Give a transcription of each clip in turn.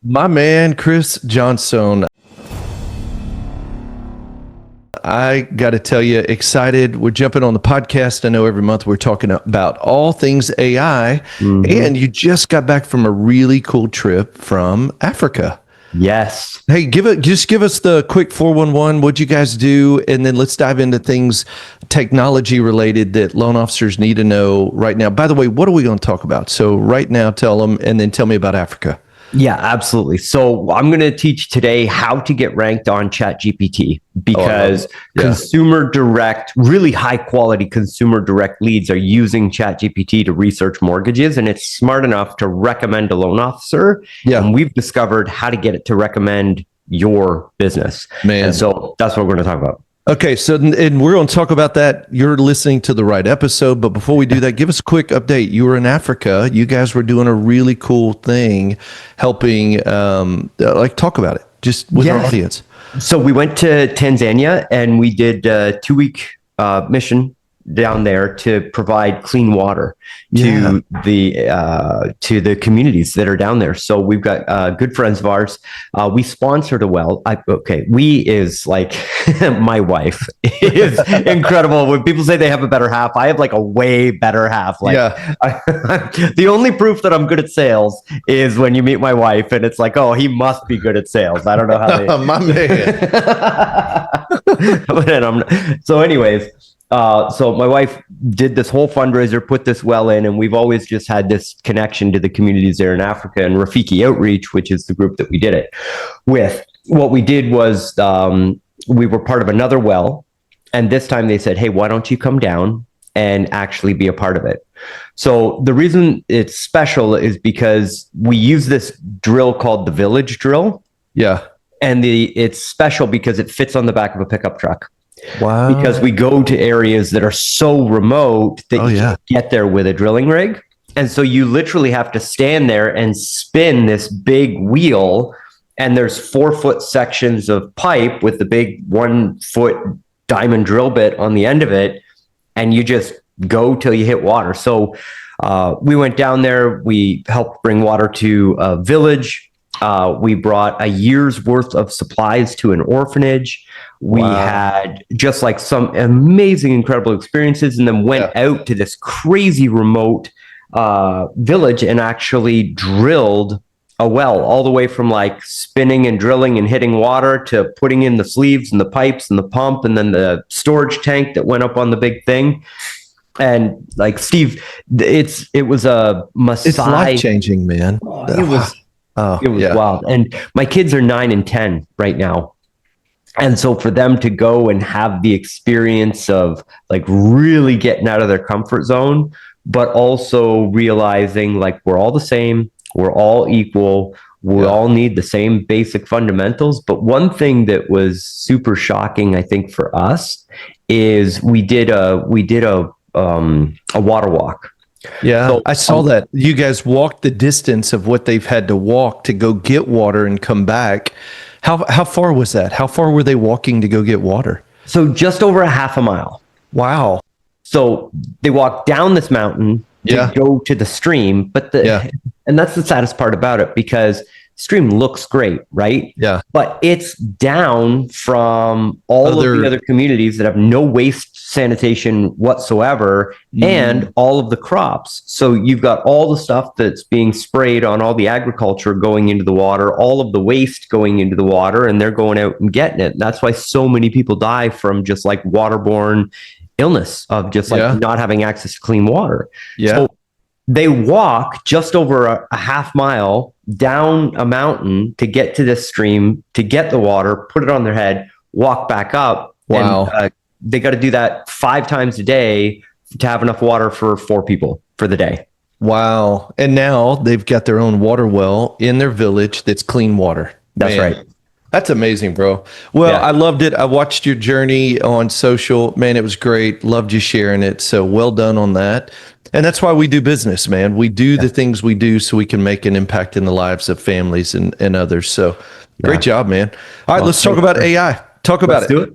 My man, Chris Johnson. I got to tell you, excited. We're jumping on the podcast. I know every month we're talking about all things AI, and you just got back from a really cool trip from Africa. Yes. Hey, give us the quick 411. What'd you guys do? And then let's dive into things technology related that loan officers need to know right now. By the way, what are we going to talk about? So right now, tell them, and then tell me about Africa. Yeah, absolutely. So I'm going to teach today how to get ranked on ChatGPT because consumer direct, really high quality consumer direct leads are using ChatGPT to research mortgages, and it's smart enough to recommend a loan officer. Yeah. And we've discovered how to get it to recommend your business. Man. And so that's what we're going to talk about. Okay, so and we're going to talk about that. You're listening to the right episode, but before we do that, give us a quick update. You were in Africa. You guys were doing a really cool thing, helping, talk about it, just with our audience. So we went to Tanzania and we did a 2-week mission down there to provide clean water to the communities that are down there. So we've got good friends of ours. We sponsored a well. We is like my wife is incredible. When people say they have a better half, I have like a way better half. The only proof that I'm good at sales is when you meet my wife, and it's like, oh, he must be good at sales. I don't know how they. My man. So anyways. So my wife did this whole fundraiser, put this well in, and we've always just had this connection to the communities there in Africa, and Rafiki Outreach, which is the group that we did it with. What we did was we were part of another well, and this time they said, hey, why don't you come down and actually be a part of it? So the reason it's special is because we use this drill called the village drill. Yeah. And it's special because it fits on the back of a pickup truck. Wow. Because we go to areas that are so remote that you can't get there with a drilling rig. And so you literally have to stand there and spin this big wheel. And there's 4-foot sections of pipe with the big 1-foot diamond drill bit on the end of it. And you just go till you hit water. So we went down there. We helped bring water to a village. We brought a year's worth of supplies to an orphanage. We had just like some amazing, incredible experiences, and then went out to this crazy remote village and actually drilled a well, all the way from like spinning and drilling and hitting water to putting in the sleeves and the pipes and the pump and then the storage tank that went up on the big thing. And like Steve, it was a Maasai. It's life-changing, man. It was wild. And my kids are 9 and 10 right now. And so for them to go and have the experience of like really getting out of their comfort zone, but also realizing like we're all the same, we're all equal, we all need the same basic fundamentals. But one thing that was super shocking, I think, for us is we did a water walk. Yeah, so, I saw that. You guys walked the distance of what they've had to walk to go get water and come back. How far was that? How far were they walking to go get water? So just over a half a mile. Wow. So they walked down this mountain to go to the stream, and that's the saddest part about it, because stream looks great, right? Yeah. But it's down from all of the other communities that have no waste sanitation whatsoever, and all of the crops. So you've got all the stuff that's being sprayed on all the agriculture going into the water, all of the waste going into the water, and they're going out and getting it. That's why so many people die from just like waterborne illness of just like not having access to clean water. Yeah. So they walk just over a half mile down a mountain to get to this stream, to get the water, put it on their head, walk back up. Wow. And, they got to do that 5 times a day to have enough water for 4 people for the day. Wow. And now they've got their own water well in their village that's clean water. That's right. That's amazing, bro. Well, I loved it. I watched your journey on social. Man, it was great. Loved you sharing it. So well done on that. And that's why we do business, man. We do the things we do so we can make an impact in the lives of families and others. So great job, man. All right, let's talk about AI. Talk about it. Do it.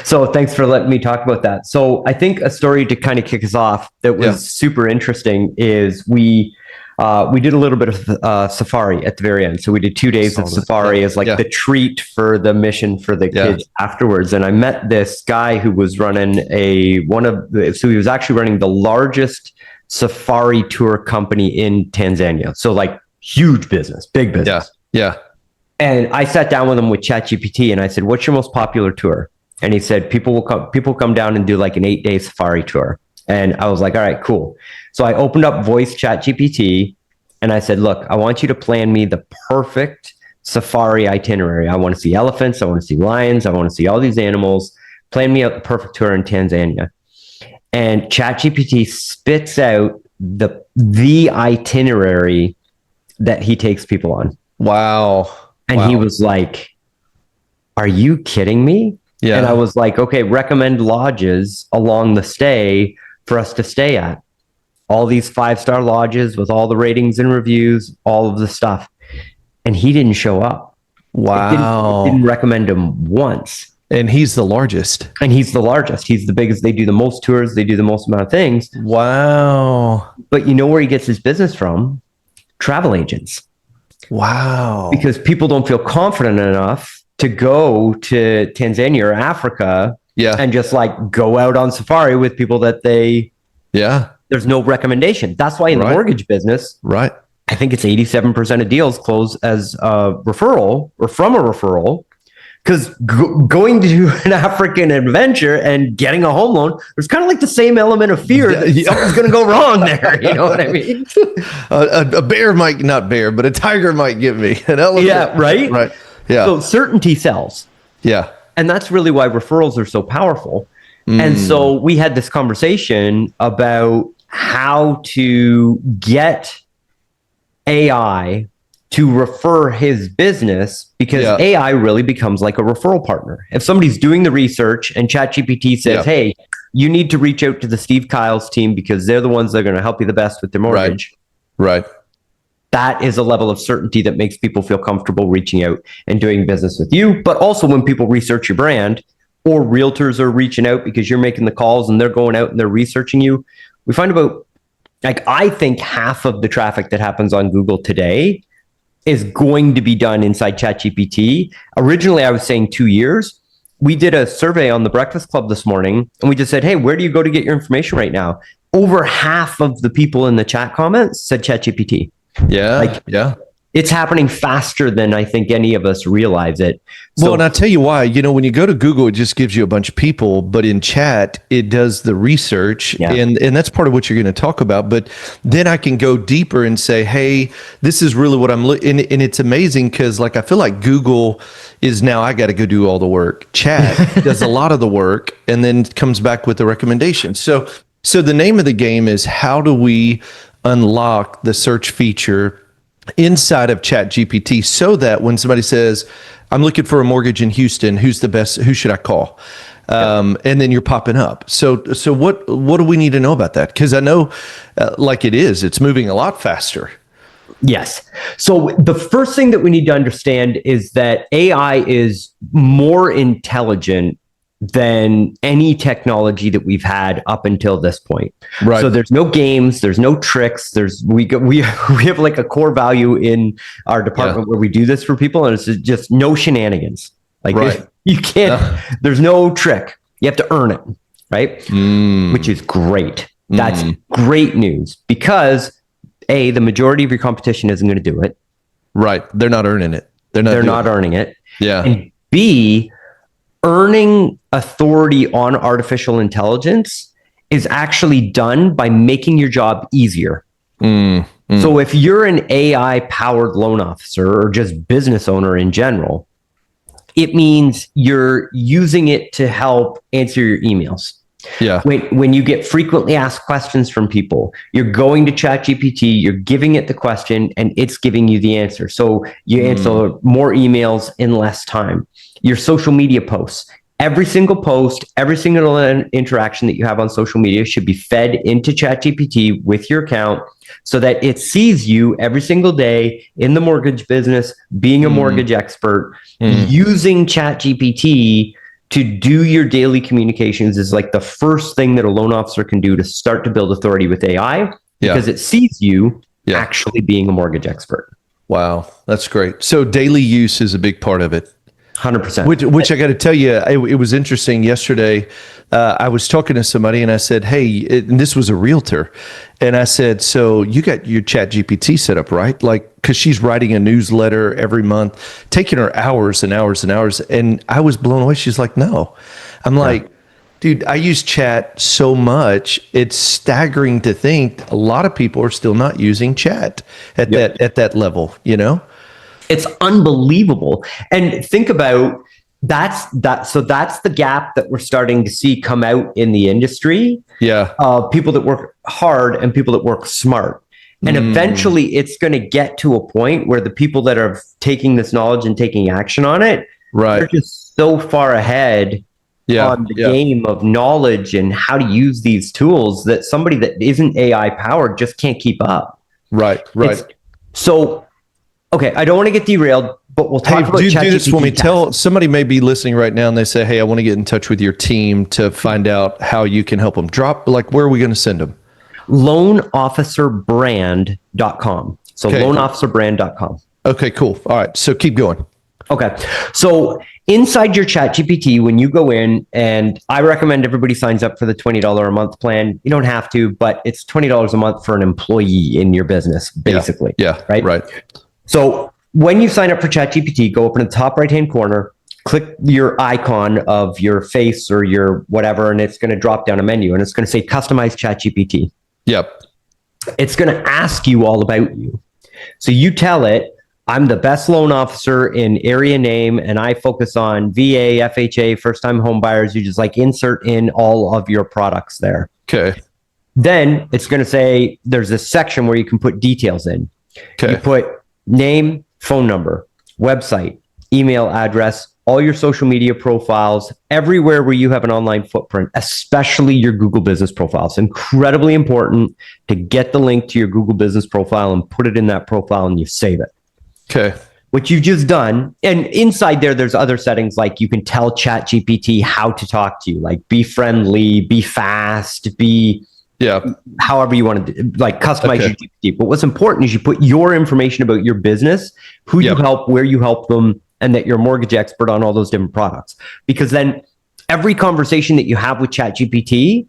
So thanks for letting me talk about that. So I think a story to kind of kick us off that was super interesting is we We did a little bit of safari at the very end. So we did 2 days of safari as like the treat for the mission for the kids afterwards. And I met this guy who was running so he was actually running the largest safari tour company in Tanzania. So like huge business, big business. Yeah. And I sat down with him with ChatGPT and I said, "What's your most popular tour?" And he said, people come down and do like an 8-day safari tour. And I was like, all right, cool. So I opened up voice ChatGPT and I said, look, I want you to plan me the perfect safari itinerary. I want to see elephants. I want to see lions. I want to see all these animals. Plan me a perfect tour in Tanzania. And ChatGPT spits out the itinerary that he takes people on. Wow. And he was like, are you kidding me? Yeah. And I was like, okay, recommend lodges along the stay for us to stay at. All these 5-star lodges with all the ratings and reviews, all of the stuff. And he didn't show up. Wow. It didn't recommend him once. And he's the largest. He's the biggest. They do the most tours. They do the most amount of things. Wow. But you know where he gets his business from? Travel agents. Wow. Because people don't feel confident enough to go to Tanzania or Africa and just like go out on safari with people that there's no recommendation. That's why in the mortgage business, I think it's 87% of deals close as a referral or from a referral. Because going to an African adventure and getting a home loan, there's kind of like the same element of fear that something's going to go wrong there. You know what I mean? A bear might, not bear, but a tiger might get me. An elephant. Yeah, right? Right. Yeah. So certainty sells. Yeah. And that's really why referrals are so powerful. And so we had this conversation about how to get AI to refer his business, because AI really becomes like a referral partner. If somebody's doing the research and ChatGPT says, hey, you need to reach out to the Steve Kyle's team because they're the ones that are going to help you the best with their mortgage. Right. That is a level of certainty that makes people feel comfortable reaching out and doing business with you. But also when people research your brand, or realtors are reaching out because you're making the calls and they're going out and they're researching you, we find about, I think half of the traffic that happens on Google today is going to be done inside ChatGPT. Originally, I was saying 2 years. We did a survey on the Breakfast Club this morning, and we just said, hey, where do you go to get your information right now? Over half of the people in the chat comments said ChatGPT. Yeah. It's happening faster than I think any of us realize it. Well, and I'll tell you why. When you go to Google, it just gives you a bunch of people, but in chat, it does the research, and that's part of what you're going to talk about. But then I can go deeper and say, hey, this is really what I'm looking, and it's amazing because I feel like Google is now, I got to go do all the work. Chat does a lot of the work and then comes back with the recommendation. So the name of the game is, how do we unlock the search feature inside of ChatGPT so that when somebody says, I'm looking for a mortgage in Houston, who's the best, who should I call? And then you're popping up. So what do we need to know about that? Because I know it's moving a lot faster. Yes. So the first thing that we need to understand is that AI is more intelligent than any technology that we've had up until this point. Right. So there's no games, there's no tricks. We have like a core value in our department where we do this for people, and it's just no shenanigans. You can't. There's no trick. You have to earn it, right? Which is great. That's great news, because A, the majority of your competition isn't going to do it. Right. They're not earning it. They're not earning it. Yeah. And B, earning authority on artificial intelligence is actually done by making your job easier. So if you're an AI powered loan officer or just business owner in general, it means you're using it to help answer your emails. Yeah. When you get frequently asked questions from people, you're going to ChatGPT, you're giving it the question, and it's giving you the answer. So you answer more emails in less time. Your social media posts, every single post, every single interaction that you have on social media should be fed into ChatGPT with your account so that it sees you every single day in the mortgage business, being a mortgage expert, using ChatGPT to do your daily communications is like the first thing that a loan officer can do to start to build authority with AI, because it sees you actually being a mortgage expert. Wow, that's great. So daily use is a big part of it. 100%. Which I got to tell you, it was interesting yesterday. I was talking to somebody and I said, hey, and this was a realtor. And I said, so you got your ChatGPT set up, right? Like, because she's writing a newsletter every month, taking her hours and hours and hours. And I was blown away. She's like, no. I'm like, dude, I use chat so much. It's staggering to think a lot of people are still not using chat at that level, you know? It's unbelievable. And think about that. So that's the gap that we're starting to see come out in the industry. Yeah. People that work hard and people that work smart. And eventually it's going to get to a point where the people that are taking this knowledge and taking action on it, they're just so far ahead on the game of knowledge and how to use these tools that somebody that isn't AI powered just can't keep up. Right. Okay, I don't want to get derailed, but we'll talk about ChatGPT. Do this for me. Tell somebody may be listening right now and they say, hey, I want to get in touch with your team to find out how you can help them. Where are we going to send them? Loanofficerbrand.com. So loanofficerbrand.com. Okay, cool. All right. So keep going. Okay. So inside your ChatGPT, when you go in, and I recommend everybody signs up for the $20 a month plan. You don't have to, but it's $20 a month for an employee in your business, basically. Yeah. Right. So when you sign up for ChatGPT, go up in the top right-hand corner, click your icon of your face or your whatever, and it's going to drop down a menu, and it's going to say customize ChatGPT. Yep. It's going to ask you all about you. So you tell it, I'm the best loan officer in area name, and I focus on VA, FHA, first-time home buyers. You just insert in all of your products there. Okay. Then it's going to say there's a section where you can put details in. Okay. You put name, phone number, website, email address, all your social media profiles, everywhere where you have an online footprint, especially your Google business profile. It's incredibly important to get the link to your Google business profile and put it in that profile, and you save it. Okay. What you've just done, and inside there's other settings, like you can tell ChatGPT how to talk to you, like be friendly, be fast, be however you want to customize your GPT. But what's important is you put your information about your business, who you help, where you help them, and that you're a mortgage expert on all those different products. Because then every conversation that you have with ChatGPT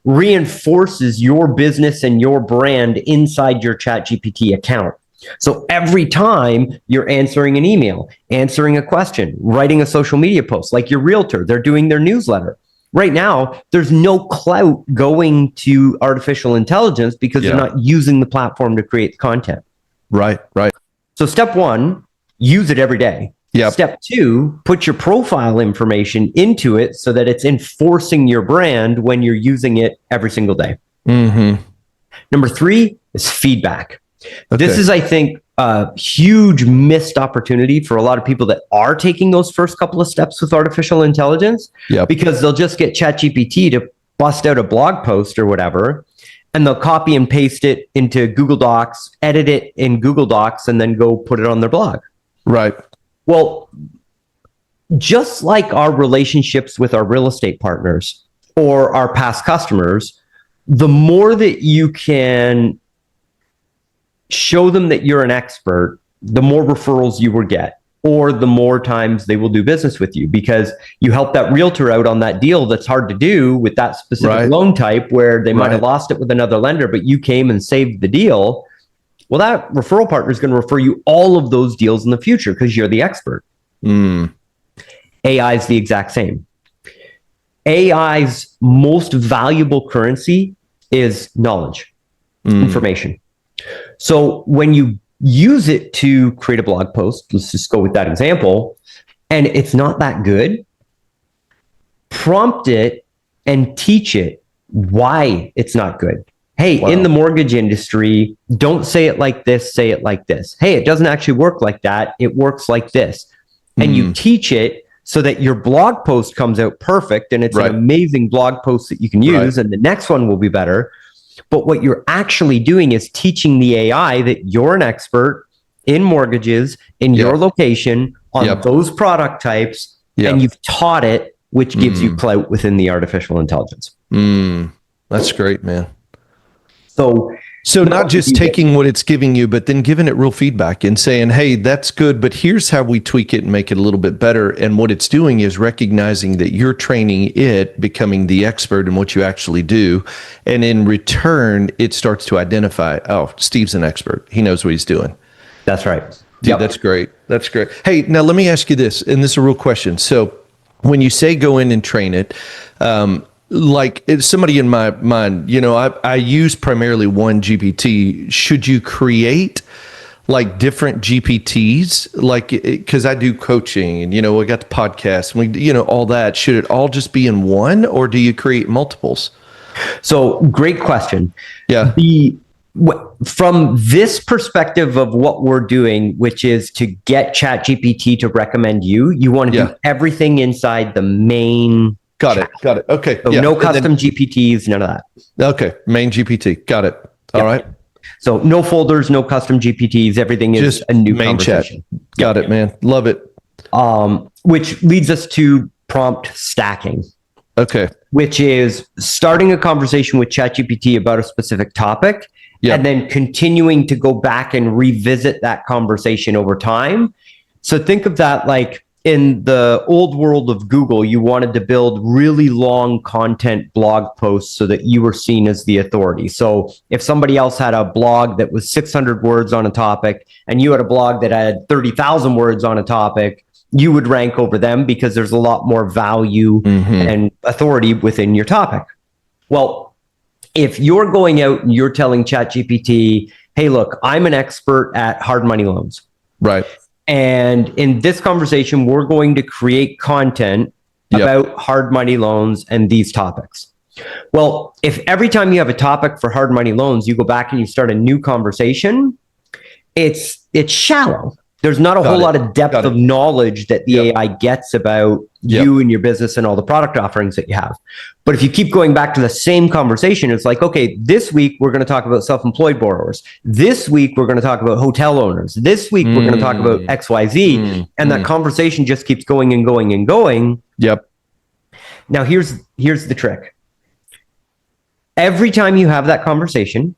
reinforces your business and your brand inside your ChatGPT account. So every time you're answering an email, answering a question, writing a social media post, like your realtor, they're doing their newsletter. Right now, there's no clout going to artificial intelligence because they're not using the platform to create the content. Right. So step one, use it every day. Yep. Step two, put your profile information into it so that it's enforcing your brand when you're using it every single day. Mm-hmm. Number three is feedback. This is, I think, a huge missed opportunity for a lot of people that are taking those first couple of steps with artificial intelligence, because they'll just get ChatGPT to bust out a blog post or whatever, and they'll copy and paste it into Google Docs, edit it in Google Docs, and then go put it on their blog. Right. Well, just like our relationships with our real estate partners or our past customers, the more that you can show them that you're an expert, the more referrals you will get, or the more times they will do business with you, because you help that realtor out on that deal that's hard to do with that specific loan type, where they might have lost it with another lender, but you came and saved the deal. Well, that referral partner is going to refer you all of those deals in the future because you're the expert. AI is the exact same. AI's most valuable currency is knowledge, information. So when you use it to create a blog post, let's just go with that example, and it's not that good, prompt it and teach it why it's not good. Hey, in the mortgage industry, don't say it like this, say it like this. Hey, it doesn't actually work like that. It works like this. And you teach it so that your blog post comes out perfect, and it's an amazing blog post that you can use, and the next one will be better. But what you're actually doing is teaching the AI that you're an expert in mortgages in your location on those product types, and you've taught it, which gives you clout within the artificial intelligence. That's great, man. So So not just taking what it's giving you, but then giving it real feedback and saying, hey, that's good, but here's how we tweak it and make it a little bit better. And what it's doing is recognizing that you're training it, becoming the expert in what you actually do. And in return, it starts to identify, oh, Steve's an expert. He knows what he's doing. That's right. Dude, That's great. That's great. Hey, now let me ask you this, and this is a real question. So when you say go in and train it, like if somebody in my mind, I use primarily one GPT. Should you create like different GPTs? Like, because I do coaching and, we got the podcast and we, all that. Should it all just be in one, or do you create multiples? So great question. Yeah. From this perspective of what we're doing, which is to get ChatGPT to recommend you want to do everything inside the main. Got it. Okay. So no custom GPTs, none of that. Okay. Main GPT. Got it. All right. So no folders, no custom GPTs. Everything is just a new main conversation. Chat. Got it, man. Love it. Which leads us to prompt stacking. Okay. Which is starting a conversation with ChatGPT about a specific topic and then continuing to go back and revisit that conversation over time. So think of that like in the old world of Google, you wanted to build really long content blog posts so that you were seen as the authority. So if somebody else had a blog that was 600 words on a topic and you had a blog that had 30,000 words on a topic, you would rank over them because there's a lot more value and authority within your topic. Well, if you're going out and you're telling ChatGPT, hey, look, I'm an expert at hard money loans. Right. And in this conversation, we're going to create content about hard money loans and these topics. Well, if every time you have a topic for hard money loans, you go back and you start a new conversation, it's shallow. There's not a whole lot of depth of knowledge that the AI gets about you and your business and all the product offerings that you have. But if you keep going back to the same conversation, it's like, okay, this week we're going to talk about self-employed borrowers. This week we're going to talk about hotel owners. This week we're going to talk about XYZ. And that conversation just keeps going and going and going. Yep. Now here's the trick. Every time you have that conversation,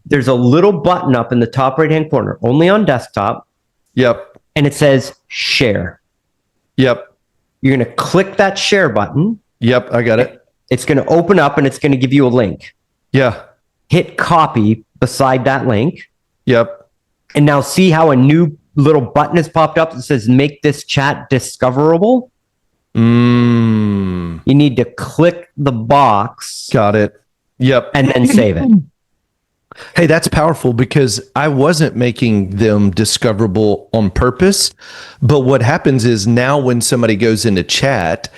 there's a little button up in the top right-hand corner, only on desktop. Yep. And it says share. Yep. You're going to click that share button. Yep. I got it. It's going to open up and it's going to give you a link. Yeah. Hit copy beside that link. Yep. And now see how a new little button has popped up that says make this chat discoverable. You need to click the box. Got it. Yep. And then save it. Hey, that's powerful because I wasn't making them discoverable on purpose. But what happens is now when somebody goes into chat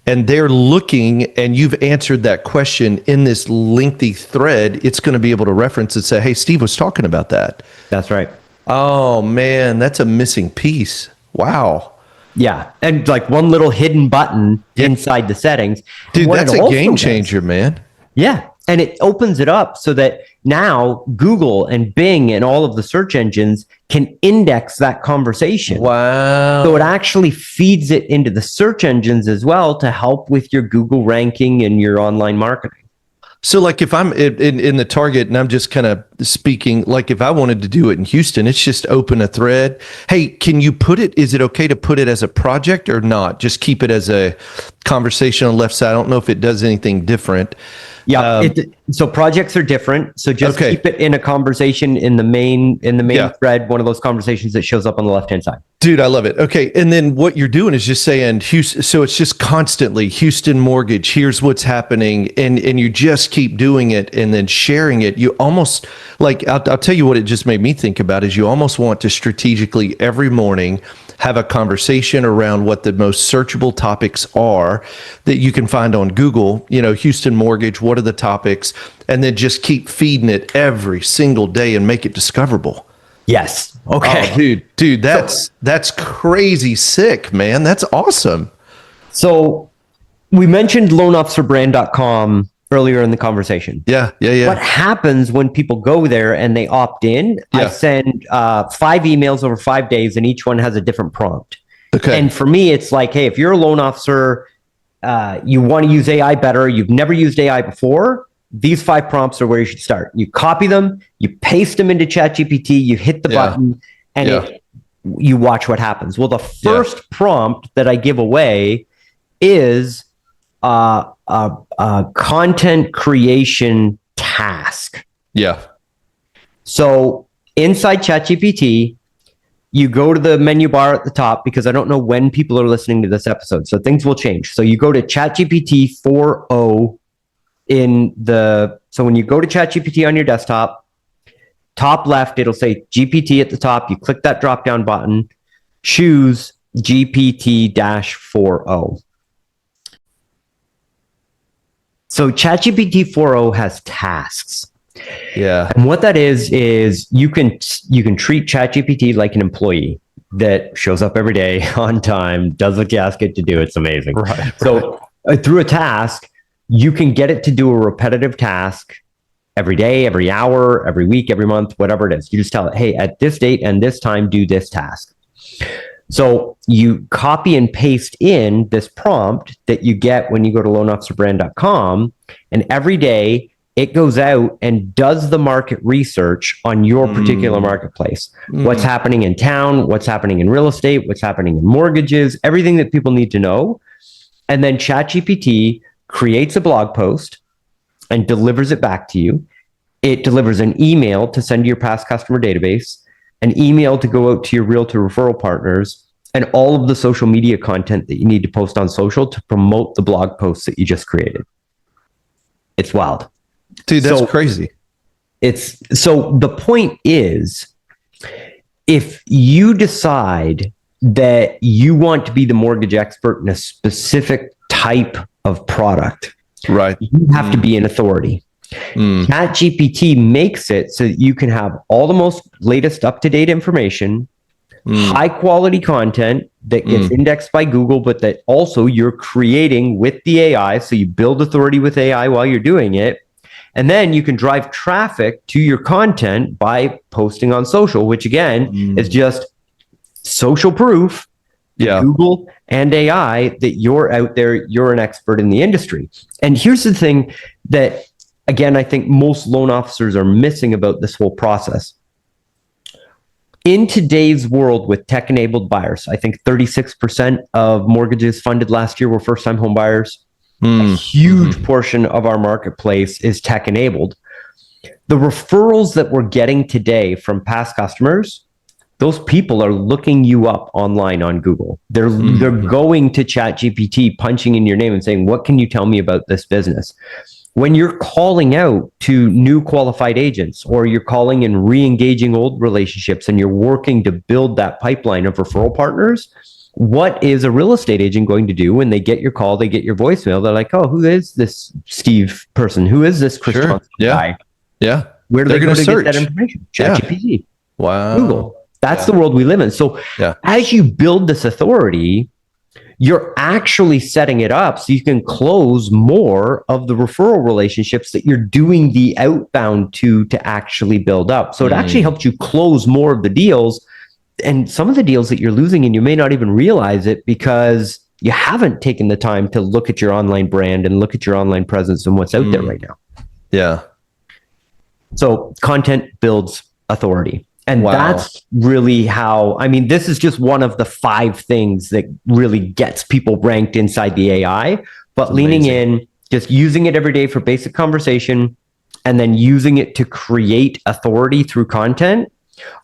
and they're looking and you've answered that question in this lengthy thread, it's going to be able to reference and say, hey, Steve was talking about that. That's right. Oh, man, that's a missing piece. Wow. Yeah. And like one little hidden button inside the settings. Dude, that's a game changer, man. Yeah. And it opens it up so that now Google and Bing and all of the search engines can index that conversation. Wow. So it actually feeds it into the search engines as well to help with your Google ranking and your online marketing. So like if I'm in the target and I'm just kind of speaking, like if I wanted to do it in Houston, it's just open a thread. Hey, can you put it, is it okay to put it as a project or not? Just keep it as a conversation on the left side. I don't know if it does anything different. Yeah. So projects are different. So just keep it in a conversation in the main thread, one of those conversations that shows up on the left-hand side. Dude, I love it. Okay. And then what you're doing is just saying, Houston, so it's just constantly Houston Mortgage, here's what's happening. And you just keep doing it and then sharing it. You almost like, I'll tell you what it just made me think about is you almost want to strategically every morning have a conversation around what the most searchable topics are that you can find on Google, Houston Mortgage, what are the topics? And then just keep feeding it every single day and make it discoverable. Yes. Okay. Oh, dude, that's crazy sick, man. That's awesome. So we mentioned loanofficerbrand.com earlier in the conversation. Yeah. What happens when people go there and they opt in? I send 5 emails over 5 days and each one has a different prompt. Okay. And for me, it's like, hey, if you're a loan officer, you want to use AI better, you've never used AI before, these 5 prompts are where you should start. You copy them, you paste them into ChatGPT, you hit the button, and you watch what happens. Well, the first prompt that I give away is a content creation task. Yeah. So inside ChatGPT, you go to the menu bar at the top, because I don't know when people are listening to this episode, so things will change. So you go to ChatGPT 4.0 so when you go to ChatGPT on your desktop, top left, it'll say GPT at the top. You click that drop down button, choose GPT-4.0. So ChatGPT 4.0 has tasks. Yeah. And what that is you can treat ChatGPT like an employee that shows up every day on time, does what you ask it to do. It's amazing. Right. So through a task, you can get it to do a repetitive task every day, every hour, every week, every month, whatever it is. You just tell it, hey, at this date and this time, do this task. So you copy and paste in this prompt that you get when you go to loanofficerbrand.com, and every day it goes out and does the market research on your particular marketplace. What's happening in town, what's happening in real estate, what's happening in mortgages, everything that people need to know. And then ChatGPT creates a blog post and delivers it back to you. It delivers an email to send to your past customer database, an email to go out to your realtor referral partners, and all of the social media content that you need to post on social to promote the blog posts that you just created. It's wild. Dude, that's crazy. So the point is, if you decide that you want to be the mortgage expert in a specific type of product, right, you have to be an authority. ChatGPT makes it so that you can have all the most latest up-to-date information, high quality content that gets indexed by Google, but that also you're creating with the AI. So you build authority with AI while you're doing it. And then you can drive traffic to your content by posting on social, which again is just social proof to Google and AI that you're out there, you're an expert in the industry. And here's the thing that, again, I think most loan officers are missing about this whole process. In today's world with tech-enabled buyers, I think 36% of mortgages funded last year were first-time home buyers. A huge portion of our marketplace is tech-enabled. The referrals that we're getting today from past customers, those people are looking you up online on Google. They're going to ChatGPT, punching in your name and saying, what can you tell me about this business? When you're calling out to new qualified agents, or you're calling and re-engaging old relationships, and you're working to build that pipeline of referral partners, what is a real estate agent going to do when they get your call, they get your voicemail? They're like, oh, who is this Steve person? Who is this Chris Johnson guy? Yeah. Where do they go to get that information? ChatGPT. Wow. Google. That's the world we live in. So as you build this authority, you're actually setting it up so you can close more of the referral relationships that you're doing the outbound to actually build up. So it actually helps you close more of the deals, and some of the deals that you're losing, and you may not even realize it because you haven't taken the time to look at your online brand and look at your online presence and what's out there right now. Yeah. So content builds authority. And that's really how, I mean, this is just one of the 5 things that really gets people ranked inside the AI, but leaning in, just using it every day for basic conversation, and then using it to create authority through content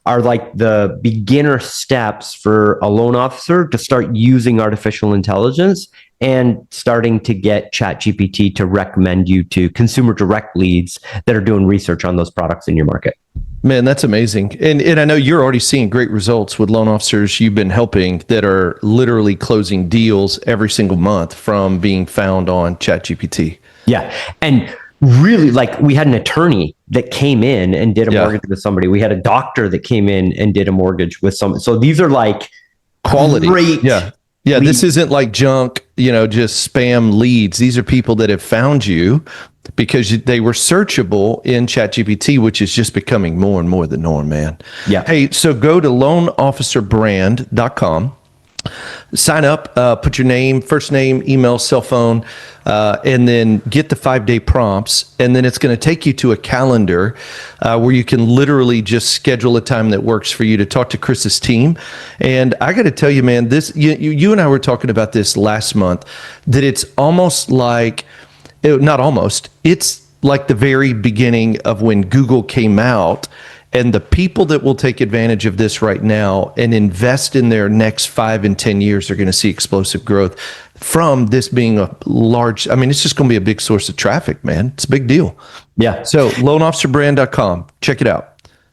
are like the beginner steps for a loan officer to start using artificial intelligence and starting to get ChatGPT to recommend you to consumer direct leads that are doing research on those products in your market. Man, that's amazing. And I know you're already seeing great results with loan officers you've been helping that are literally closing deals every single month from being found on ChatGPT. Yeah. And really, like, we had an attorney that came in and did a mortgage with somebody. We had a doctor that came in and did a mortgage with somebody. So these are like quality. Great. Yeah. This isn't like junk, just spam leads. These are people that have found you because they were searchable in ChatGPT, which is just becoming more and more the norm, man. Yeah. Hey, so go to loanofficerbrand.com. Sign up, put your name, first name, email, cell phone, and then get the 5-day prompts. And then it's going to take you to a calendar where you can literally just schedule a time that works for you to talk to Chris's team. And I got to tell you, man, this you and I were talking about this last month, that it's almost like, not almost, it's like the very beginning of when Google came out. And the people that will take advantage of this right now and invest in their next 5 and 10 years are going to see explosive growth from this being a large, I mean, it's just going to be a big source of traffic, man. It's a big deal. Yeah. So loanofficerbrand.com. Check it out.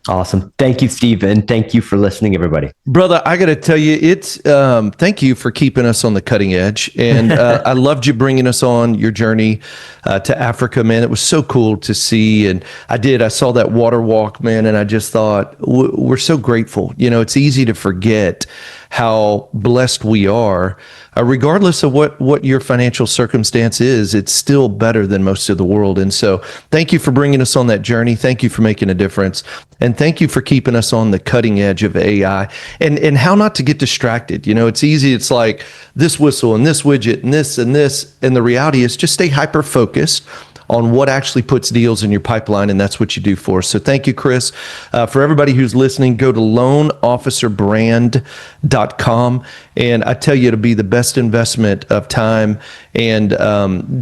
Awesome. Thank you, Steve. And thank you for listening, everybody. Brother, I got to tell you, it's thank you for keeping us on the cutting edge. And I loved you bringing us on your journey to Africa, man. It was so cool to see. And I saw that water walk, man. And I just thought, we're so grateful. You know, it's easy to forget how blessed we are. Regardless of what your financial circumstance is, it's still better than most of the world. And so thank you for bringing us on that journey. Thank you for making a difference. And thank you for keeping us on the cutting edge of AI and how not to get distracted. You know, it's easy. It's like this whistle and this widget and this and this. And the reality is just stay hyper focused on what actually puts deals in your pipeline, and that's what you do for us. So thank you, Chris. For everybody who's listening, go to loanofficerbrand.com, and I tell you, it'll be the best investment of time, and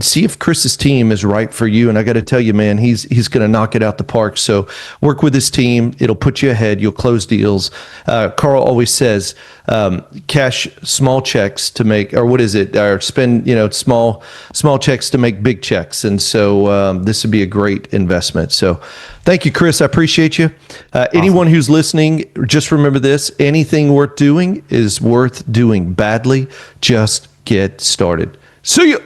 see if Chris's team is right for you. And I got to tell you, man, he's going to knock it out the park. So work with his team. It'll put you ahead. You'll close deals. Carl always says, cash small checks to make, or what is it? Or spend, small checks to make big checks. And so this would be a great investment. So thank you, Chris. I appreciate you. Awesome. Anyone who's listening, just remember this: anything worth doing is worth doing badly. Just get started. See you.